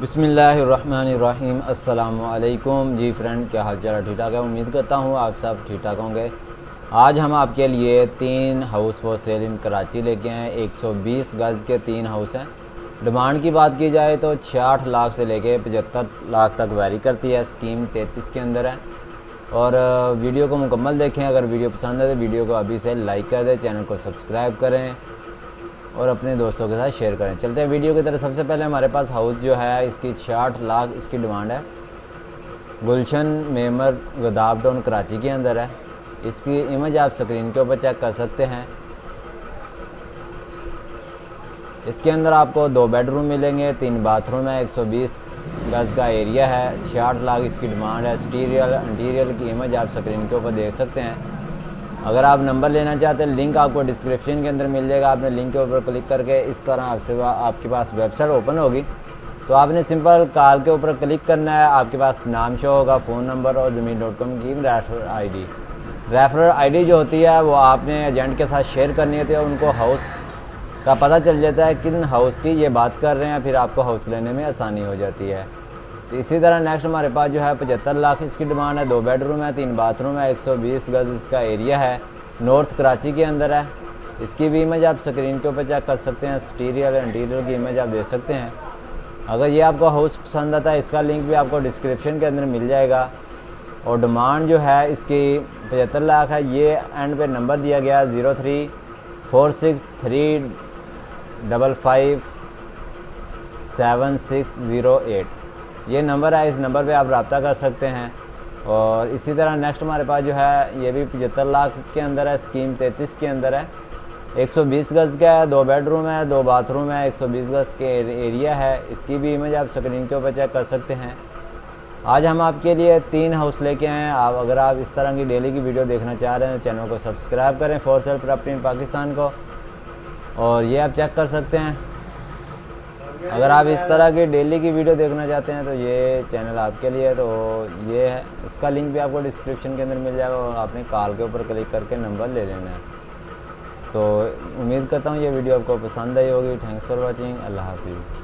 बिस्मिल्लाहिर्रहमानिर्रहीम। अस्सलामुअलैकुम जी फ्रेंड, क्या हाल चाल है? ठीक ठाक है, उम्मीद करता हूँ आप सब ठीक ठाक होंगे। आज हम आपके लिए 3 हाउस फॉर सेल इन कराची लेके आए। 120 गज़ के 3 हाउस हैं। डिमांड की बात की जाए तो 66 लाख से लेके 75 लाख तक वैरी करती है। स्कीम 33 के अंदर है। और वीडियो को मुकम्मल देखें। अगर वीडियो पसंद है तो वीडियो को अभी से लाइक कर दें, चैनल को सब्सक्राइब करें और अपने दोस्तों के साथ शेयर करें। चलते हैं वीडियो की तरफ। सबसे पहले हमारे पास हाउस जो है, इसकी 66 लाख इसकी डिमांड है। गुलशन मेमर गदाब टाउन कराची के अंदर है। इसकी इमेज आप स्क्रीन के ऊपर चेक कर सकते हैं। इसके अंदर आपको 2 बेडरूम मिलेंगे, 3 बाथरूम है, 120 गज़ का एरिया है। 66 लाख इसकी डिमांड है। स्टीरियल इंटीरियल की इमेज आप स्क्रीन के ऊपर देख सकते हैं। अगर आप नंबर लेना चाहते हैं, लिंक आपको डिस्क्रिप्शन के अंदर मिल जाएगा। आपने लिंक के ऊपर क्लिक करके इस तरह आपके पास वेबसाइट ओपन होगी, तो आपने सिंपल कॉल के ऊपर क्लिक करना है। आपके पास नाम शो होगा, फ़ोन नंबर और ज़मीन.com की रेफरल आईडी। रेफरल आईडी जो होती है वो आपने एजेंट के साथ शेयर करनी होती है। उनको हाउस का पता चल जाता है किन हाउस की ये बात कर रहे हैं, फिर आपको हाउस लेने में आसानी हो जाती है। तो इसी तरह नेक्स्ट हमारे पास जो है 75 लाख इसकी डिमांड है। 2 बेडरूम है, 3 बाथरूम है, 120 गज़ इसका एरिया है। नॉर्थ कराची के अंदर है। इसकी भी इमेज आप स्क्रीन के ऊपर चेक कर सकते हैं। स्टीरियल इंटीरियर की इमेज आप देख सकते हैं। अगर ये आपको हाउस पसंद आता है, इसका लिंक भी आपको डिस्क्रिप्शन के अंदर मिल जाएगा। और डिमांड जो है इसकी 75 लाख है। ये एंड पे नंबर दिया गया 0346355760 ये नंबर है। इस नंबर पे आप रब्ता कर सकते हैं। और इसी तरह नेक्स्ट हमारे पास जो है, ये भी 75 लाख के अंदर है। स्कीम 33 के अंदर है। 120 गज़ का है, 2 बेडरूम है, 2 बाथरूम है, 120 गज़ के एरिया है। इसकी भी इमेज आप स्क्रीन के ऊपर चेक कर सकते हैं। आज हम आपके लिए 3 हाउस लेके आए हैं। अगर आप इस तरह की डेली की वीडियो देखना चाह रहे हैं तो चैनल को सब्सक्राइब करें, for sale property in Pakistan को। और ये आप चेक कर सकते हैं। अगर आप इस तरह की डेली की वीडियो देखना चाहते हैं तो ये चैनल आपके लिए है। तो ये है, इसका लिंक भी आपको डिस्क्रिप्शन के अंदर मिल जाएगा और आपने कॉल के ऊपर क्लिक करके नंबर ले लेना है। तो उम्मीद करता हूँ ये वीडियो आपको पसंद आई होगी। Thanks for watching. अल्लाह हाफिज़।